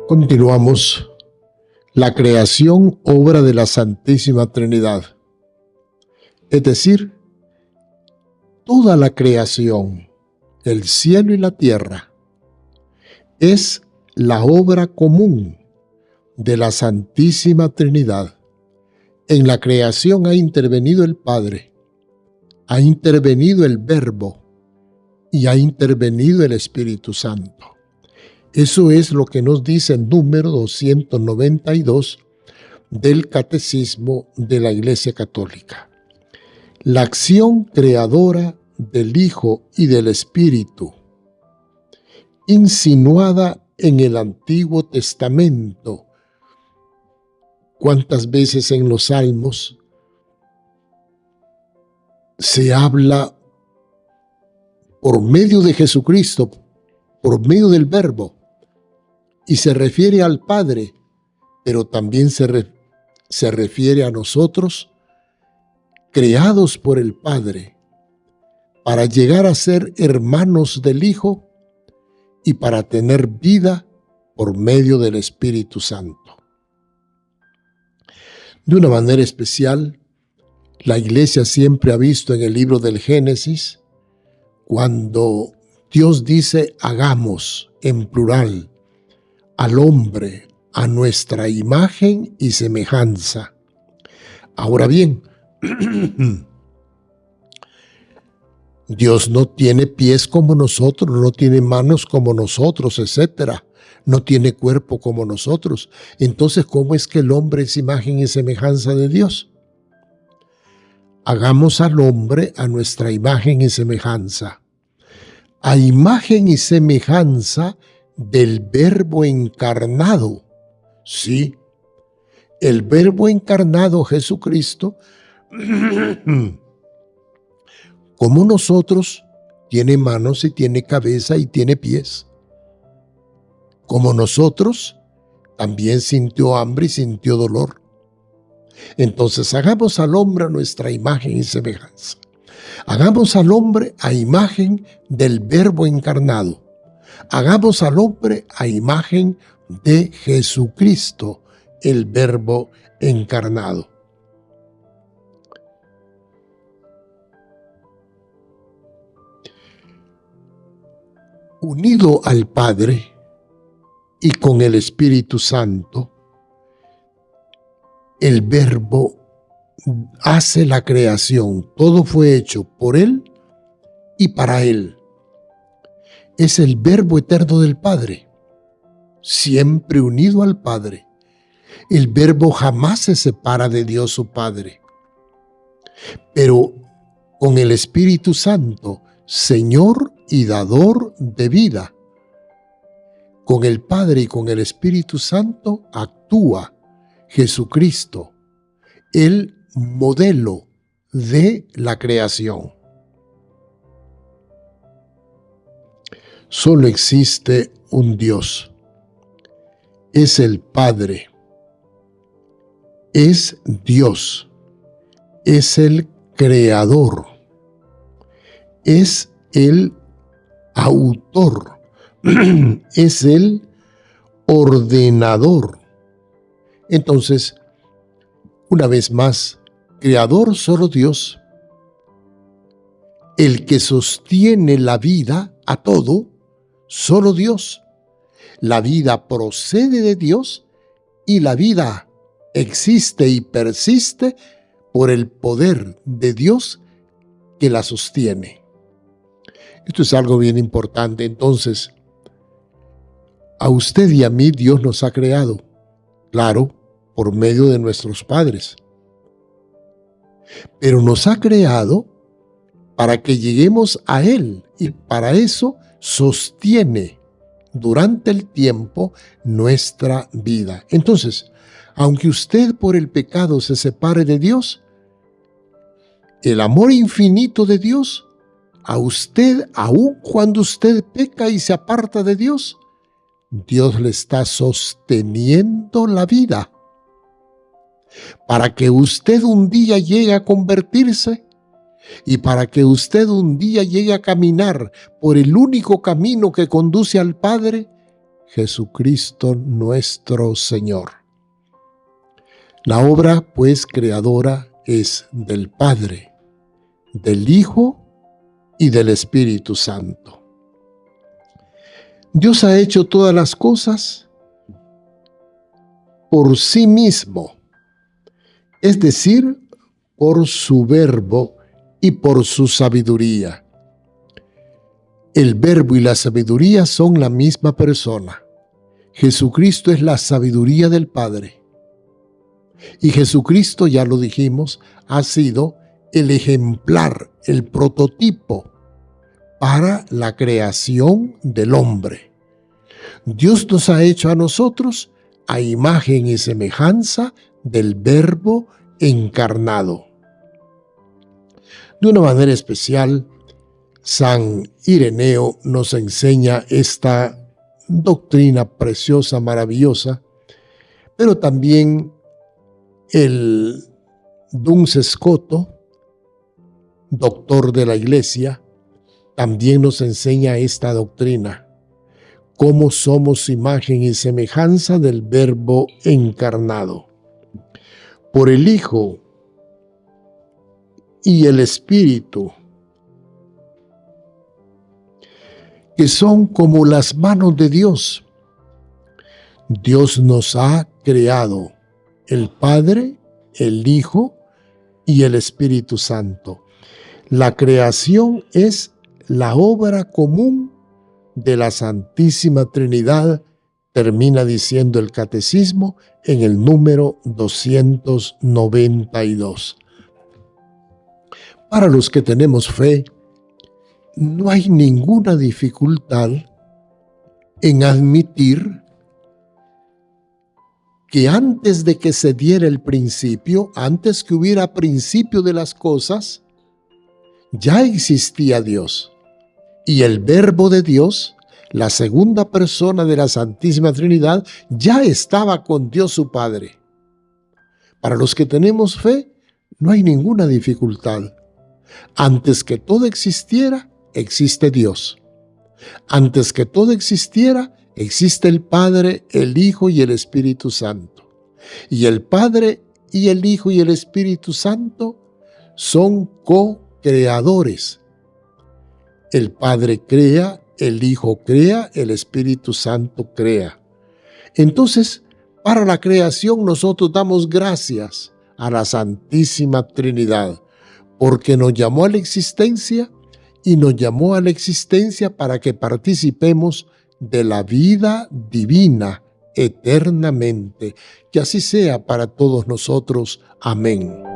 Continuamos. La creación, obra de la Santísima Trinidad. Es decir, toda la creación, el cielo y la tierra, es la obra común de la Santísima Trinidad. En la creación ha intervenido el Padre, ha intervenido el Verbo y ha intervenido el Espíritu Santo. Eso es lo que nos dice el número 292 del Catecismo de la Iglesia Católica. La acción creadora del Hijo y del Espíritu, insinuada en el Antiguo Testamento. ¿Cuántas veces en los Salmos se habla por medio de Jesucristo, por medio del Verbo, y se refiere al Padre, pero también se refiere a nosotros, creados por el Padre, para llegar a ser hermanos del Hijo y para tener vida por medio del Espíritu Santo? De una manera especial, la Iglesia siempre ha visto en el libro del Génesis, cuando Dios dice hagamos en plural al hombre a nuestra imagen y semejanza. Ahora bien, Dios no tiene pies como nosotros, no tiene manos como nosotros, etc. No tiene cuerpo como nosotros. Entonces, ¿cómo es que el hombre es imagen y semejanza de Dios? Hagamos al hombre a nuestra imagen y semejanza. A imagen y semejanza del Verbo encarnado. Sí, el Verbo encarnado, Jesucristo, como nosotros, tiene manos y tiene cabeza y tiene pies. Como nosotros, también sintió hambre y sintió dolor. Entonces, hagamos al hombre a nuestra imagen y semejanza. Hagamos al hombre a imagen del Verbo encarnado. Hagamos al hombre a imagen de Jesucristo, el Verbo encarnado. Unido al Padre y con el Espíritu Santo, el Verbo hace la creación. Todo fue hecho por Él y para Él. Es el Verbo eterno del Padre, siempre unido al Padre. El Verbo jamás se separa de Dios su Padre. Pero con el Espíritu Santo, Señor y dador de vida, con el Padre y con el Espíritu Santo actúa Jesucristo, el modelo de la creación. Solo existe un Dios. Es el Padre. Es Dios. Es el Creador. Es el Autor. Es el Ordenador. Entonces, una vez más, Creador solo Dios. El que sostiene la vida a todo, solo Dios. La vida procede de Dios y la vida existe y persiste por el poder de Dios que la sostiene. Esto es algo bien importante. Entonces, a usted y a mí Dios nos ha creado, claro, por medio de nuestros padres. Pero nos ha creado para que lleguemos a Él y para eso sostiene durante el tiempo nuestra vida. Entonces, aunque usted por el pecado se separe de Dios, el amor infinito de Dios, a usted, aun cuando usted peca y se aparta de Dios, Dios le está sosteniendo la vida para que usted un día llegue a convertirse, Y para que usted un día llegue a caminar por el único camino que conduce al Padre, Jesucristo nuestro Señor. La obra, pues, creadora es del Padre, del Hijo y del Espíritu Santo. Dios ha hecho todas las cosas por sí mismo, es decir, por su verbo y por su sabiduría. El verbo y la sabiduría son la misma persona. Jesucristo es la sabiduría del Padre. Y Jesucristo, ya lo dijimos, ha sido el ejemplar, el prototipo para la creación del hombre. Dios nos ha hecho a nosotros a imagen y semejanza del Verbo encarnado. De una manera especial, San Ireneo nos enseña esta doctrina preciosa, maravillosa, pero también el Duns Scoto, doctor de la Iglesia, también nos enseña esta doctrina, cómo somos imagen y semejanza del Verbo encarnado. Por el Hijo y el Espíritu, que son como las manos de Dios. Dios nos ha creado el Padre, el Hijo y el Espíritu Santo. La creación es la obra común de la Santísima Trinidad, termina diciendo el Catecismo en el número 292. Para los que tenemos fe, no hay ninguna dificultad en admitir que antes de que se diera el principio, antes que hubiera principio de las cosas, ya existía Dios. Y el Verbo de Dios, la segunda persona de la Santísima Trinidad, ya estaba con Dios su Padre. Para los que tenemos fe, no hay ninguna dificultad. Antes que todo existiera, existe Dios. Antes que todo existiera, existe el Padre, el Hijo y el Espíritu Santo. Y el Padre y el Hijo y el Espíritu Santo son co-creadores. El Padre crea, el Hijo crea, el Espíritu Santo crea. Entonces, para la creación nosotros damos gracias a la Santísima Trinidad, porque nos llamó a la existencia y nos llamó a la existencia para que participemos de la vida divina eternamente. Que así sea para todos nosotros. Amén.